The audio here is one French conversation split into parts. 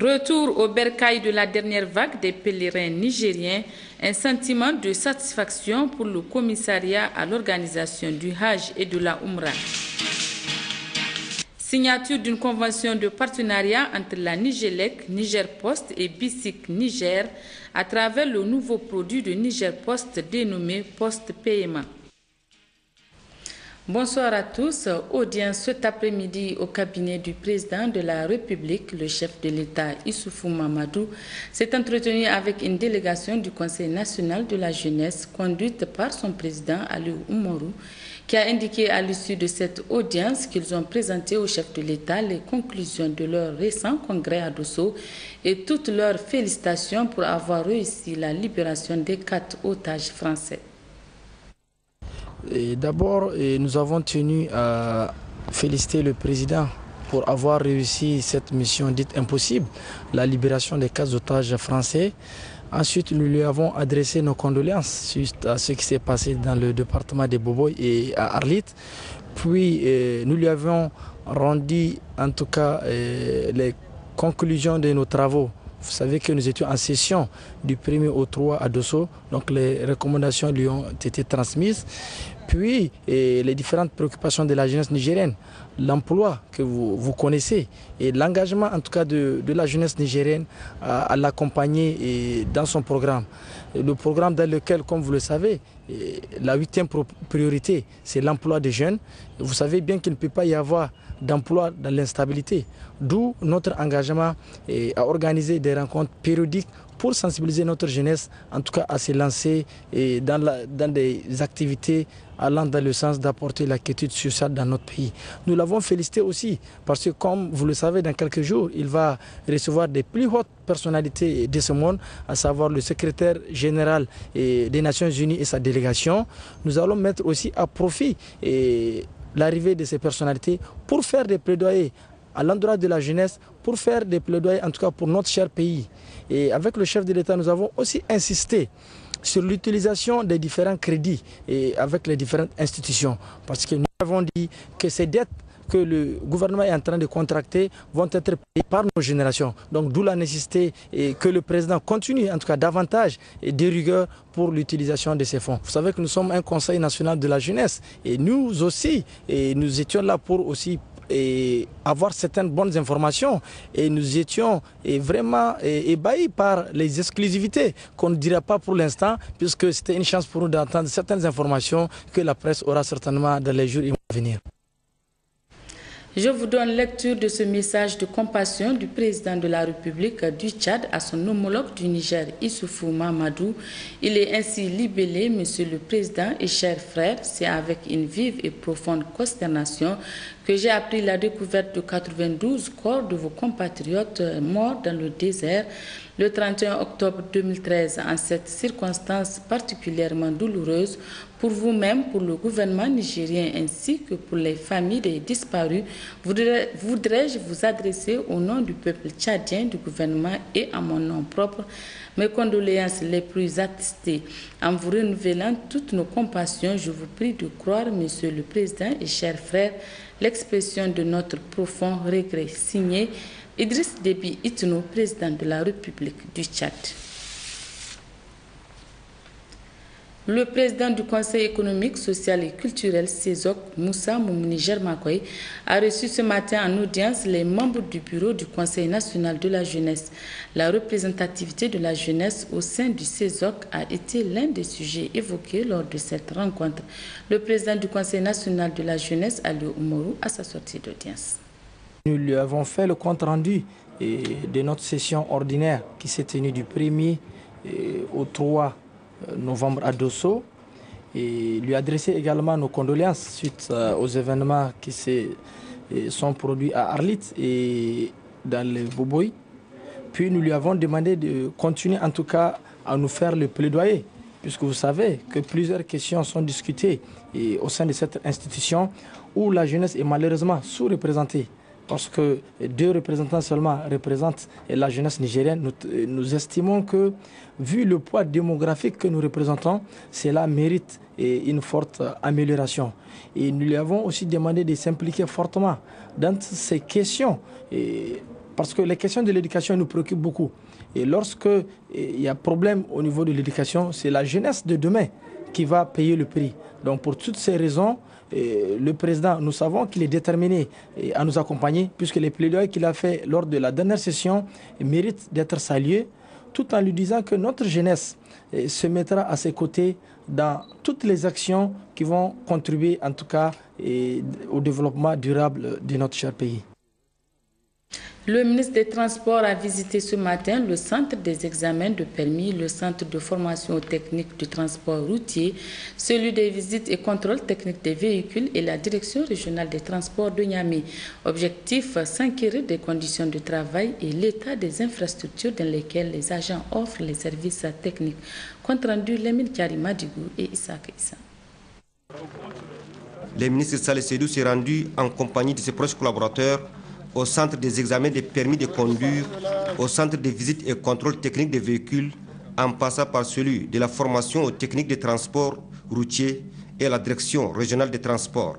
Retour au bercail de la dernière vague des pèlerins nigériens, un sentiment de satisfaction pour le commissariat à l'organisation du Hajj et de la Umrah. Signature d'une convention de partenariat entre la Nigélec, Niger Post et Bicyc Niger à travers le nouveau produit de Niger Post dénommé Post Paiement. Bonsoir à tous. Audience cet après-midi au cabinet du président de la République, le chef de l'État Issoufou Mamadou s'est entretenu avec une délégation du Conseil national de la jeunesse conduite par son président Aliou Oumarou, qui a indiqué à l'issue de cette audience qu'ils ont présenté au chef de l'État les conclusions de leur récent congrès à Dosso et toutes leurs félicitations pour avoir réussi la libération des 4 otages français. D'abord, nous avons tenu à féliciter le président pour avoir réussi cette mission dite impossible, la libération des 4 otages français. Ensuite, nous lui avons adressé nos condoléances suite à ce qui s'est passé dans le département des Boboy et à Arlit. Puis, nous lui avons rendu en tout cas les conclusions de nos travaux. Vous savez que nous étions en session du 1er au 3 à Dosso, donc les recommandations lui ont été transmises. Puis les différentes préoccupations de la jeunesse nigérienne, l'emploi que vous connaissez et l'engagement en tout cas de la jeunesse nigérienne à l'accompagner dans son programme. Le programme dans lequel, comme vous le savez, la 8e priorité, c'est l'emploi des jeunes. Vous savez bien qu'il ne peut pas y avoir d'emploi dans l'instabilité. D'où notre engagement à organiser des rencontres périodiques pour sensibiliser notre jeunesse, en tout cas à se lancer dans des activités allant dans le sens d'apporter la quiétude sociale dans notre pays. Nous l'avons félicité aussi parce que, comme vous le savez, dans quelques jours, il va recevoir des plus hautes personnalités de ce monde, à savoir le secrétaire général des Nations Unies et sa délégation. Nous allons mettre aussi à profit l'arrivée de ces personnalités pour faire des plaidoyers à l'endroit de la jeunesse, pour faire des plaidoyers en tout cas pour notre cher pays. Et avec le chef de l'État, nous avons aussi insisté sur l'utilisation des différents crédits et avec les différentes institutions. Parce que nous avons dit que ces dettes que le gouvernement est en train de contracter vont être payées par nos générations. Donc d'où la nécessité que le président continue en tout cas davantage de rigueur pour l'utilisation de ces fonds. Vous savez que nous sommes un conseil national de la jeunesse et nous aussi, nous étions là pour aussi avoir certaines bonnes informations et nous étions vraiment ébahis par les exclusivités qu'on ne dira pas pour l'instant puisque c'était une chance pour nous d'entendre certaines informations que la presse aura certainement dans les jours à venir. Je vous donne lecture de ce message de compassion du président de la République du Tchad à son homologue du Niger, Issoufou Mamadou. Il est ainsi libellé, Monsieur le Président et chers frères, c'est avec une vive et profonde consternation que j'ai appris la découverte de 92 corps de vos compatriotes morts dans le désert le 31 octobre 2013. En cette circonstance particulièrement douloureuse pour vous-même, pour le gouvernement nigérien ainsi que pour les familles des disparus, voudrais-je vous adresser au nom du peuple tchadien, du gouvernement et à mon nom propre mes condoléances les plus attestées. En vous renouvelant toutes nos compassions, je vous prie de croire, Monsieur le Président et chers frères, l'expression de notre profond regret. Signé Idriss Déby Itno, président de la République du Tchad. Le président du Conseil économique, social et culturel CESOC, Moussa Moumouni Germakoy, a reçu ce matin en audience les membres du bureau du Conseil national de la jeunesse. La représentativité de la jeunesse au sein du CESOC a été l'un des sujets évoqués lors de cette rencontre. Le président du Conseil national de la jeunesse, Aliou Oumarou, à sa sortie d'audience. Nous lui avons fait le compte rendu de notre session ordinaire qui s'est tenue du 1er au 3 novembre à Dosso et lui adresser également nos condoléances suite aux événements qui se sont produits à Arlit et dans le Boboy. Puis nous lui avons demandé de continuer en tout cas à nous faire le plaidoyer puisque vous savez que plusieurs questions sont discutées au sein de cette institution où la jeunesse est malheureusement sous-représentée. Parce que 2 représentants seulement représentent la jeunesse nigérienne, nous estimons que, vu le poids démographique que nous représentons, cela mérite une forte amélioration. Et nous lui avons aussi demandé de s'impliquer fortement dans ces questions Parce que les questions de l'éducation nous préoccupent beaucoup. Et lorsque il y a problème au niveau de l'éducation, c'est la jeunesse de demain qui va payer le prix. Donc pour toutes ces raisons, le président, nous savons qu'il est déterminé à nous accompagner, puisque les plaidoyers qu'il a fait lors de la dernière session méritent d'être salués, tout en lui disant que notre jeunesse se mettra à ses côtés dans toutes les actions qui vont contribuer en tout cas au développement durable de notre cher pays. Le ministre des Transports a visité ce matin le centre des examens de permis, le centre de formation technique du transport routier, celui des visites et contrôles techniques des véhicules et la direction régionale des transports de Niamey. Objectif, s'inquiéter des conditions de travail et l'état des infrastructures dans lesquelles les agents offrent les services techniques. Compte rendu, Lemine Karima Digou et Isaac Issa. Le ministre Saleh Seydou s'est rendu en compagnie de ses proches collaborateurs au centre des examens des permis de conduire, au centre des visites et contrôles techniques des véhicules, en passant par celui de la formation aux techniques de transport routier et à la direction régionale des transports.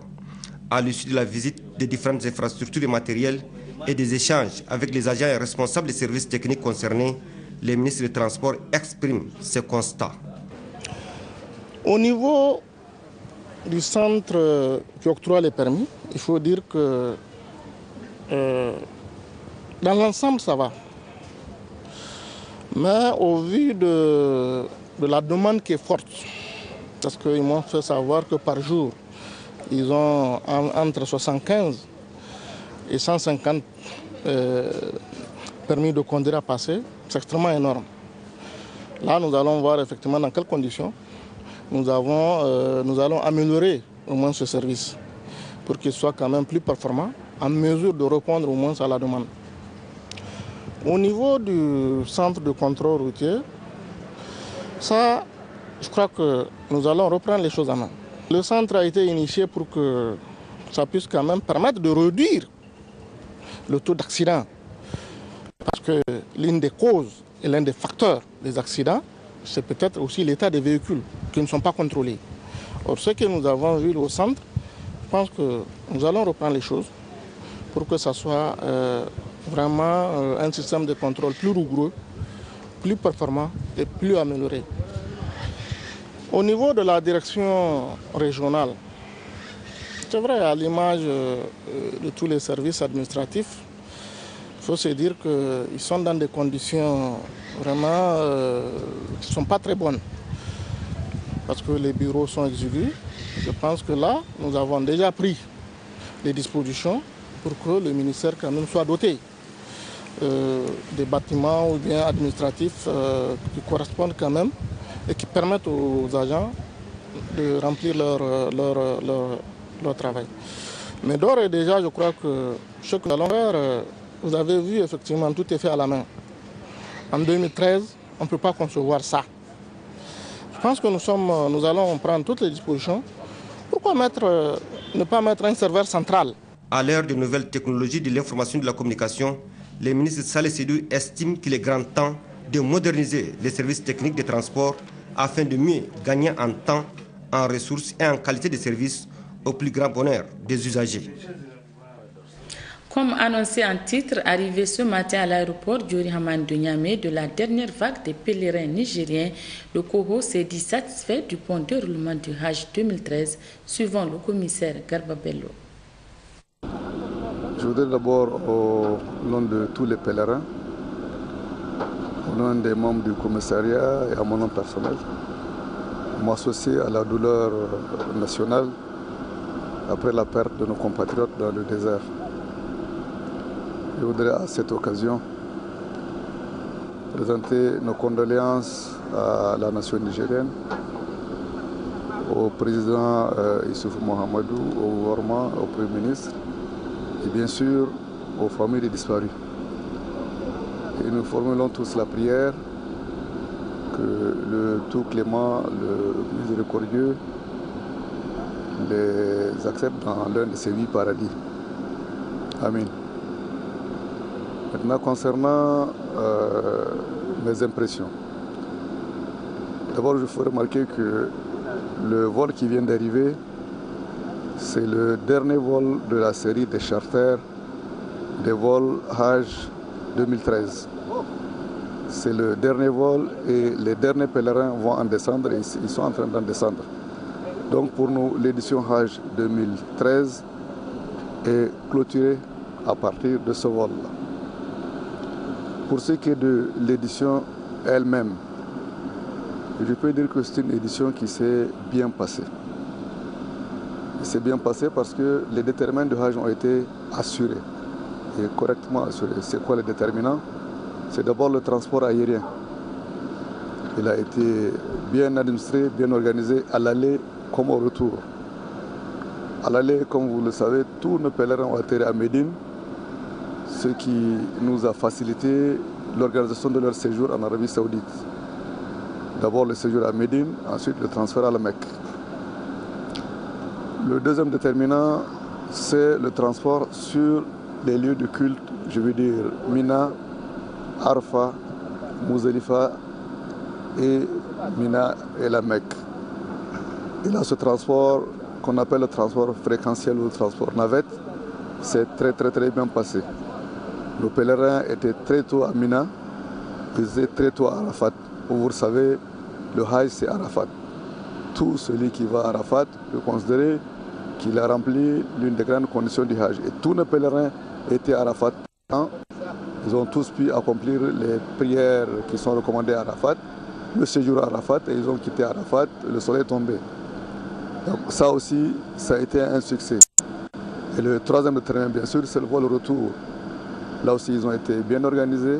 À l'issue de la visite des différentes infrastructures et matériels et des échanges avec les agents et responsables des services techniques concernés, le ministre des Transports exprime ses constats. Au niveau du centre qui octroie les permis, il faut dire que dans l'ensemble, ça va. Mais au vu de la demande qui est forte, parce qu'ils m'ont fait savoir que par jour, ils ont entre 75 et 150 permis de conduire à passer, c'est extrêmement énorme. Là, nous allons voir effectivement dans quelles conditions nous allons améliorer au moins ce service pour qu'il soit quand même plus performant, en mesure de répondre au moins à la demande. Au niveau du centre de contrôle routier, ça, je crois que nous allons reprendre les choses en main. Le centre a été initié pour que ça puisse quand même permettre de réduire le taux d'accident. Parce que l'une des causes et l'un des facteurs des accidents, c'est peut-être aussi l'état des véhicules qui ne sont pas contrôlés. Or, ce que nous avons vu au centre, je pense que nous allons reprendre les choses pour que ça soit vraiment un système de contrôle plus rigoureux, plus performant et plus amélioré. Au niveau de la direction régionale, c'est vrai, à l'image de tous les services administratifs, il faut se dire qu'ils sont dans des conditions vraiment qui ne sont pas très bonnes. Parce que les bureaux sont exigus. Je pense que là, nous avons déjà pris les dispositions pour que le ministère quand même soit doté des bâtiments ou bien administratifs qui correspondent quand même et qui permettent aux agents de remplir leur travail. Mais d'ores et déjà, je crois que ce que nous allons faire, vous avez vu effectivement, tout est fait à la main. En 2013, on ne peut pas concevoir ça. Je pense que nous allons prendre toutes les dispositions. Pourquoi ne pas mettre un serveur central? À l'ère de nouvelles technologies de l'information et de la communication, le ministre Saleh Seydou estime qu'il est grand temps de moderniser les services techniques de transport afin de mieux gagner en temps, en ressources et en qualité de service au plus grand bonheur des usagers. Comme annoncé en titre, arrivé ce matin à l'aéroport Diori Hamani de Niamey de la dernière vague des pèlerins nigériens, le COHO s'est dit satisfait du bon déroulement du Hajj 2013, suivant le commissaire Garba Bello. Je voudrais d'abord, au nom de tous les pèlerins, au nom des membres du commissariat et à mon nom personnel, m'associer à la douleur nationale après la perte de nos compatriotes dans le désert. Je voudrais à cette occasion présenter nos condoléances à la nation nigérienne, au président Issoufou Mahamadou, au gouvernement, au Premier ministre et bien sûr aux familles des disparus. Et nous formulons tous la prière que le tout clément, le miséricordieux les accepte dans l'un de ses 8 paradis. Amen. Maintenant, concernant mes impressions, d'abord je faut remarquer que le vol qui vient d'arriver, c'est le dernier vol de la série des charters, des vols Hajj 2013. C'est le dernier vol et les derniers pèlerins vont en descendre et ils sont en train d'en descendre. Donc pour nous, l'édition Hajj 2013 est clôturée à partir de ce vol-là. Pour ce qui est de l'édition elle-même, je peux dire que c'est une édition qui s'est bien passée. C'est bien passé parce que les déterminants de Hajj ont été assurés et correctement assurés. C'est quoi les déterminants? C'est d'abord le transport aérien. Il a été bien administré, bien organisé à l'aller comme au retour. À l'aller, comme vous le savez, tous nos pèlerins ont atterri à Médine, ce qui nous a facilité l'organisation de leur séjour en Arabie Saoudite. D'abord le séjour à Médine, ensuite le transfert à la Mecque. Le deuxième déterminant, c'est le transport sur les lieux de culte, je veux dire Mina, Arfa, Muzdalifa et Mina et la Mecque. Et là, ce transport qu'on appelle le transport fréquentiel ou le transport navette, c'est très bien passé. Nos pèlerins étaient très tôt à Mina, ils étaient très tôt à Arafat. Vous le savez, le Hajj c'est Arafat. Tout celui qui va à Arafat peut considérer qu'il a rempli l'une des grandes conditions du Hajj. Et tous nos pèlerins étaient à Arafat. Ils ont tous pu accomplir les prières qui sont recommandées à Arafat, le séjour à Arafat, et ils ont quitté Arafat, le soleil est tombé. Donc ça aussi, ça a été un succès. Et le troisième déterminant, bien sûr, c'est le vol retour. Là aussi, ils ont été bien organisés.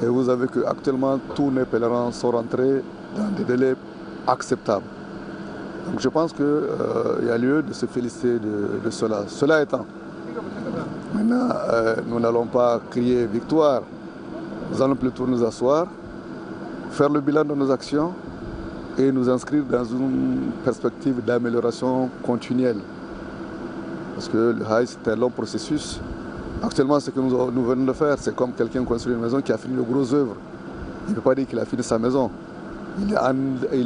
Et vous savez qu'actuellement, tous les pèlerins sont rentrés dans des délais acceptables. Donc je pense qu'il y a lieu de se féliciter de cela. Cela étant, maintenant, nous n'allons pas crier victoire. Nous allons plutôt nous asseoir, faire le bilan de nos actions et nous inscrire dans une perspective d'amélioration continuelle. Parce que le Hajj, c'est un long processus. Actuellement, ce que nous venons de faire, c'est comme quelqu'un construit une maison qui a fini de grosses œuvres. Il ne peut pas dire qu'il a fini sa maison. Il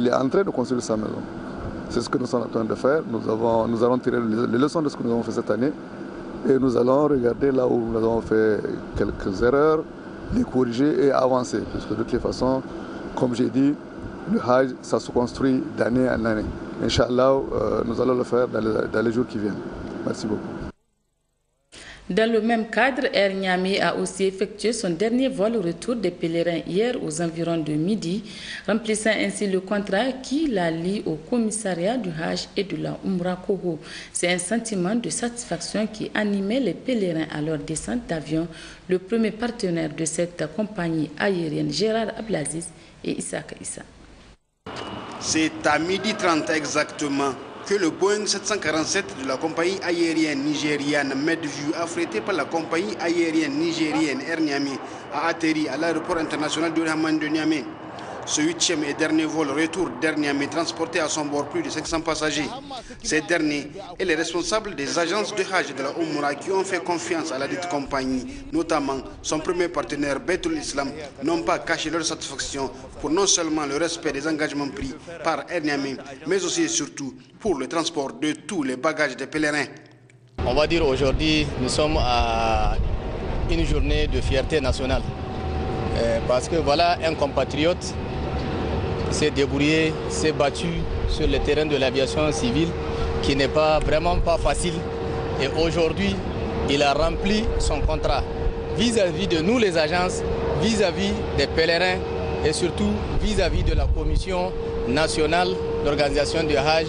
est en train de construire sa maison. C'est ce que nous sommes en train de faire. Nous allons tirer les leçons de ce que nous avons fait cette année. Et nous allons regarder là où nous avons fait quelques erreurs, les corriger et avancer. Parce que de toute façon, comme j'ai dit, le Hajj, ça se construit d'année en année. Inch'Allah, nous allons le faire dans les jours qui viennent. Merci beaucoup. Dans le même cadre, Air Niamey a aussi effectué son dernier vol au retour des pèlerins hier aux environs de midi, remplissant ainsi le contrat qui la lie au commissariat du Hajj et de la Umrah Koho. C'est un sentiment de satisfaction qui animait les pèlerins à leur descente d'avion. Le premier partenaire de cette compagnie aérienne, Gérard Ablaziz et Issaka Issa. C'est à 12h30 exactement que le Boeing 747 de la compagnie aérienne nigériane Medview, affrété par la compagnie aérienne nigérienne Air Niamey, a atterri à l'aéroport international de Rahman de Niamey. Ce 8e et dernier vol retour d'Air Niamey transportait à son bord plus de 500 passagers. Ces derniers et les responsables des agences de Hajj et de la Umrah qui ont fait confiance à la dite compagnie, notamment son premier partenaire Baitul Islam, n'ont pas caché leur satisfaction pour non seulement le respect des engagements pris par Air Niamey, mais aussi et surtout pour le transport de tous les bagages des pèlerins. On va dire aujourd'hui, nous sommes à une journée de fierté nationale. Parce que voilà un compatriote s'est débrouillé, s'est battu sur le terrain de l'aviation civile qui n'est vraiment pas facile. Et aujourd'hui, il a rempli son contrat vis-à-vis de nous les agences, vis-à-vis des pèlerins et surtout vis-à-vis de la commission nationale d'organisation du Hajj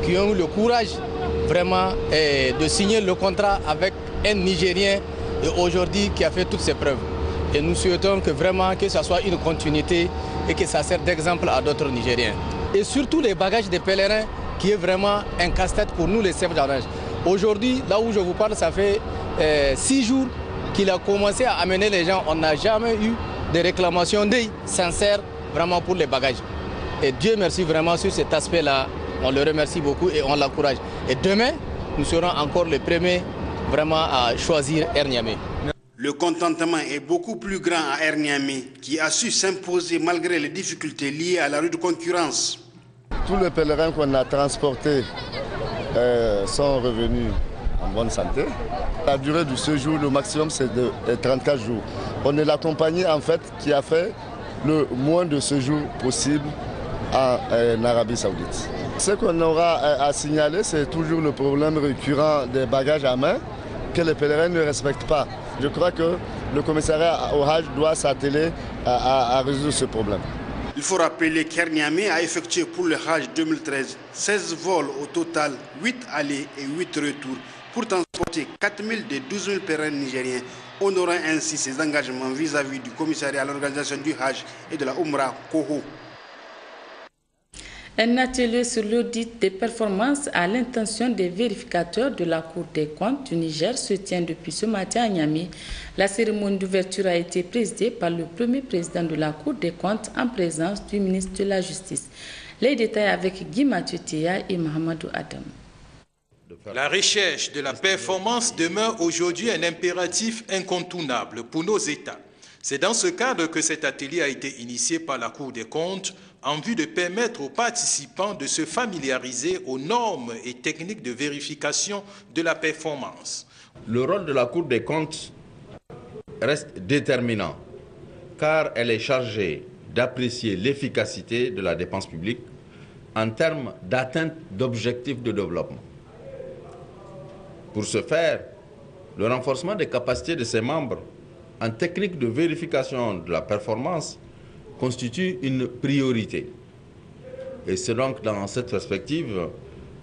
qui ont eu le courage vraiment de signer le contrat avec un Nigérien et aujourd'hui qui a fait toutes ses preuves. Et nous souhaitons que vraiment que ça soit une continuité et que ça serve d'exemple à d'autres Nigériens. Et surtout les bagages des pèlerins qui est vraiment un casse-tête pour nous les chefs d'arrangement. Aujourd'hui, là où je vous parle, ça fait 6 jours qu'il a commencé à amener les gens. On n'a jamais eu de réclamations sincères vraiment pour les bagages. Et Dieu merci vraiment sur cet aspect-là. On le remercie beaucoup et on l'encourage. Et demain, nous serons encore les premiers vraiment à choisir Air Niamey. Le contentement est beaucoup plus grand à Air Niamey qui a su s'imposer malgré les difficultés liées à la rude concurrence. Tous les pèlerins qu'on a transportés sont revenus en bonne santé. La durée du séjour, le maximum, c'est de 34 jours. on est la compagnie en fait qui a fait le moins de séjours possible en Arabie Saoudite. Ce qu'on aura à signaler, c'est toujours le problème récurrent des bagages à main que les pèlerins ne respectent pas. Je crois que le commissariat au Hajj doit s'atteler à résoudre ce problème. Il faut rappeler qu'Air Niamey a effectué pour le Hajj 2013 16 vols au total, 8 allées et 8 retours, pour transporter 4 000 des 12 000 pèlerins nigériens, honorant ainsi ses engagements vis-à-vis du commissariat à l'organisation du Hajj et de la Umrah Koho. Un atelier sur l'audit des performances à l'intention des vérificateurs de la Cour des comptes du Niger se tient depuis ce matin à Niamey. La cérémonie d'ouverture a été présidée par le premier président de la Cour des comptes en présence du ministre de la Justice. Les détails avec Guy Mathieu Théa et Mohamedou Adam. La recherche de la performance demeure aujourd'hui un impératif incontournable pour nos États. C'est dans ce cadre que cet atelier a été initié par la Cour des comptes en vue de permettre aux participants de se familiariser aux normes et techniques de vérification de la performance. Le rôle de la Cour des comptes reste déterminant car elle est chargée d'apprécier l'efficacité de la dépense publique en termes d'atteinte d'objectifs de développement. Pour ce faire, le renforcement des capacités de ses membres en technique de vérification de la performance constitue une priorité. Et c'est donc dans cette perspective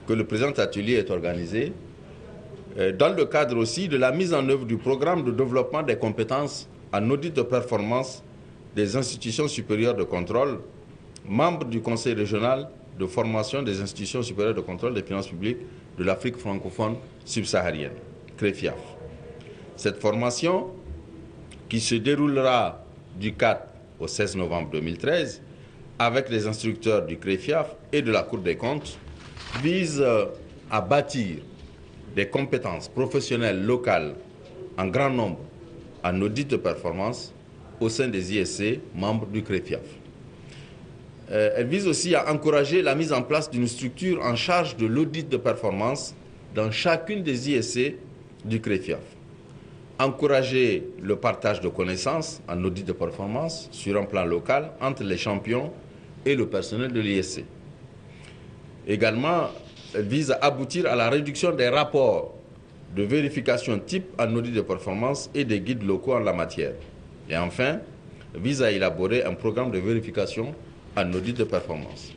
que le présent atelier est organisé, dans le cadre aussi de la mise en œuvre du programme de développement des compétences en audit de performance des institutions supérieures de contrôle, membres du Conseil régional de formation des institutions supérieures de contrôle des finances publiques de l'Afrique francophone subsaharienne, CREFIAF. Cette formation, qui se déroulera du 4 au 16 novembre 2013, avec les instructeurs du CREFIAF et de la Cour des comptes, vise à bâtir des compétences professionnelles locales en grand nombre en audit de performance au sein des ISC membres du CREFIAF. Elle vise aussi à encourager la mise en place d'une structure en charge de l'audit de performance dans chacune des ISC du CREFIAF. Encourager le partage de connaissances en audit de performance sur un plan local entre les champions et le personnel de l'ISC. Également, elle vise à aboutir à la réduction des rapports de vérification type en audit de performance et des guides locaux en la matière. Et enfin, vise à élaborer un programme de vérification en audit de performance.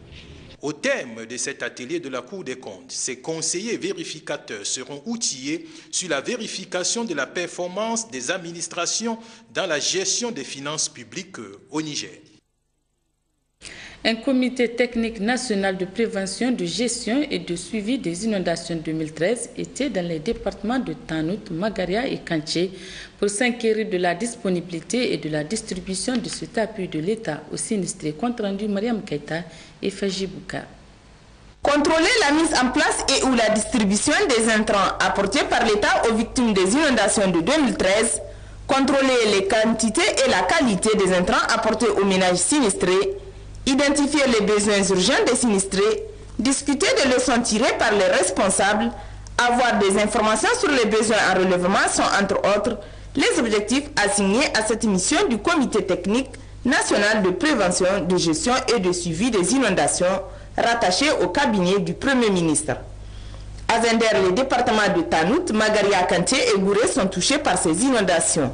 Au terme de cet atelier de la Cour des comptes, ces conseillers vérificateurs seront outillés sur la vérification de la performance des administrations dans la gestion des finances publiques au Niger. Un comité technique national de prévention, de gestion et de suivi des inondations 2013 était dans les départements de Tanout, Magaria et Kanché pour s'inquiéter de la disponibilité et de la distribution de cet appui de l'État aux sinistrés. Compte rendu Mariam Keita et Faji Bouka. Contrôler la mise en place et ou la distribution des intrants apportés par l'État aux victimes des inondations de 2013, contrôler les quantités et la qualité des intrants apportés aux ménages sinistrés, identifier les besoins urgents des sinistrés, discuter des leçons tirées par les responsables, avoir des informations sur les besoins en relèvement sont entre autres les objectifs assignés à cette mission du Comité technique national de prévention, de gestion et de suivi des inondations rattaché au cabinet du Premier ministre. À Zender, les départements de Tanout, Magaria, Kanté et Gouré sont touchés par ces inondations.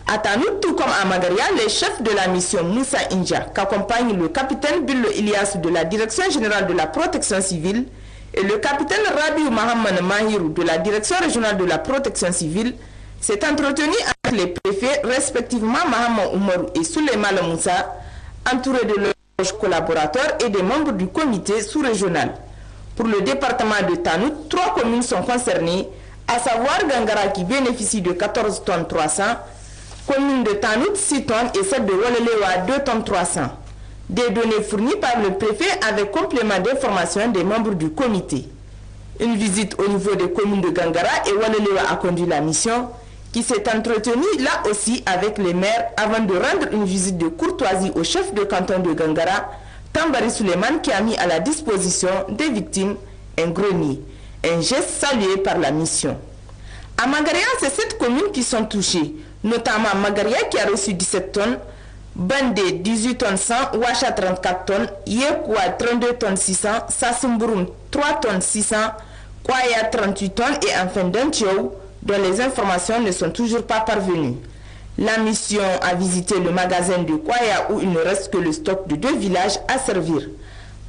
À Tanout, tout comme à Magaria, les chefs de la mission Moussa India, qu'accompagne le capitaine Billo Ilias de la Direction générale de la protection civile et le capitaine Rabiou Mohamed Mahirou de la Direction régionale de la protection civile, s'est entretenu avec les préfets, respectivement Mohamed Oumarou et Souleymane Moussa, entourés de leurs collaborateurs et des membres du comité sous-régional. Pour le département de Tanout, 3 communes sont concernées, à savoir Gangara qui bénéficie de 14 tonnes 300, commune de Tanout 6 tonnes et celle de Walelewa 2 tonnes 300. Des données fournies par le préfet avec complément d'information des membres du comité. Une visite au niveau des communes de Gangara et Walelewa a conduit la mission, qui s'est entretenue là aussi avec les maires avant de rendre une visite de courtoisie au chef de canton de Gangara, Tambari Suleiman, qui a mis à la disposition des victimes un grenier, un geste salué par la mission. À Magaria, c'est 7 communes qui sont touchées, notamment Magaria qui a reçu 17 tonnes, Bandé 18 tonnes 100, Ouacha 34 tonnes, Yekwa 32 tonnes 600, Sassumburum 3 tonnes 600, Kwaya 38 tonnes et enfin Dantio, dont les informations ne sont toujours pas parvenues. La mission a visité le magasin de Kwaya où il ne reste que le stock de 2 villages à servir.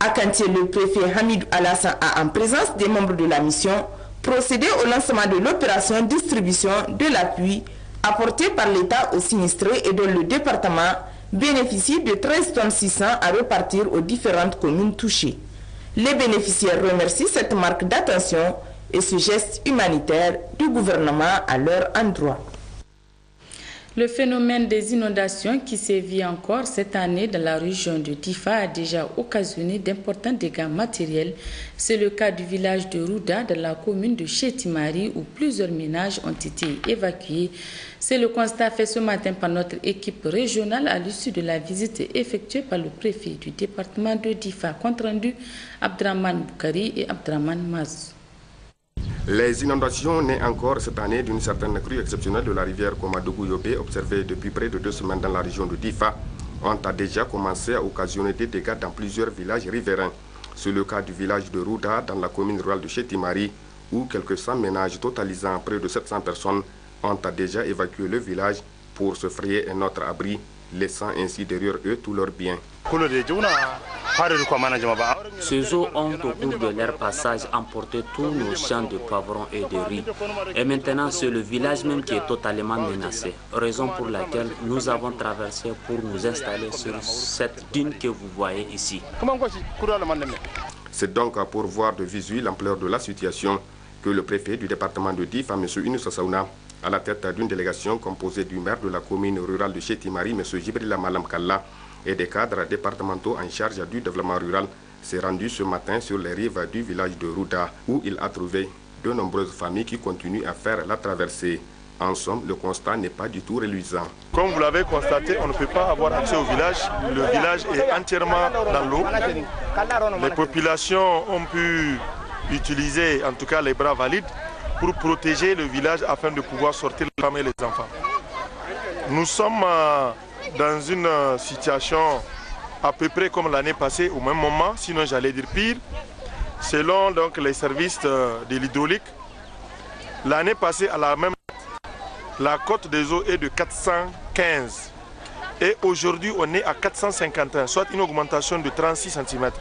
À Kantier, le préfet Hamid Alassane a, en présence des membres de la mission, procédé au lancement de l'opération distribution de l'appui apporté par l'État aux sinistrés et dont le département bénéficie de 13 tonnes 600 à repartir aux différentes communes touchées. Les bénéficiaires remercient cette marque d'attention et ce geste humanitaire du gouvernement à leur endroit. Le phénomène des inondations qui sévit encore cette année dans la région de Difa a déjà occasionné d'importants dégâts matériels. C'est le cas du village de Rouda dans la commune de Chétimari où plusieurs ménages ont été évacués. C'est le constat fait ce matin par notre équipe régionale à l'issue de la visite effectuée par le préfet du département de Difa. Compte rendu Abdraman Boukari et Abdraman Maz. Les inondations nées encore cette année d'une certaine crue exceptionnelle de la rivière Komadougou-Yobé, observée depuis près de 2 semaines dans la région de Difa, ont déjà commencé à occasionner des dégâts dans plusieurs villages riverains. C'est le cas du village de Rouda dans la commune rurale de Chétimari, où quelques 100 ménages totalisant près de 700 personnes ont déjà évacué le village pour se frayer un autre abri, laissant ainsi derrière eux tous leurs biens. Ces eaux ont, au cours de leur passage, emporté tous nos champs de poivrons et de riz. Et maintenant, c'est le village même qui est totalement menacé, raison pour laquelle nous avons traversé pour nous installer sur cette dune que vous voyez ici. C'est donc pour voir de visu l'ampleur de la situation que le préfet du département de Difa, M. Inoussa Saouna, à la tête d'une délégation composée du maire de la commune rurale de Chétimari, M. Jibrila Malam Kalla, et des cadres départementaux en charge du développement rural, s'est rendu ce matin sur les rives du village de Rouda, où il a trouvé de nombreuses familles qui continuent à faire la traversée. En somme, le constat n'est pas du tout reluisant. Comme vous l'avez constaté, on ne peut pas avoir accès au village. Le village est entièrement dans l'eau. Les populations ont pu utiliser, en tout cas les bras valides, pour protéger le village afin de pouvoir sortir les femmes et les enfants. Nous sommes dans une situation à peu près comme l'année passée, au même moment, sinon j'allais dire pire. Selon donc les services de l'hydraulique, l'année passée à la même la cote des eaux est de 415 et aujourd'hui on est à 451, soit une augmentation de 36 cm.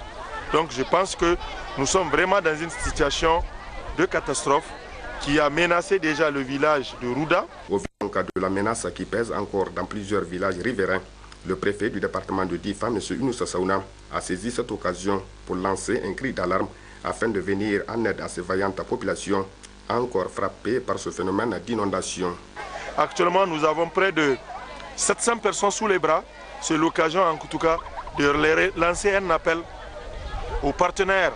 Donc je pense que nous sommes vraiment dans une situation de catastrophe qui a menacé déjà le village de Rouda. Au vu de la menace qui pèse encore dans plusieurs villages riverains, le préfet du département de Difa, M. Inoussa Saouna, a saisi cette occasion pour lancer un cri d'alarme afin de venir en aide à ces vaillantes populations encore frappées par ce phénomène d'inondation. Actuellement, nous avons près de 700 personnes sous les bras. C'est l'occasion en tout cas de lancer un appel aux partenaires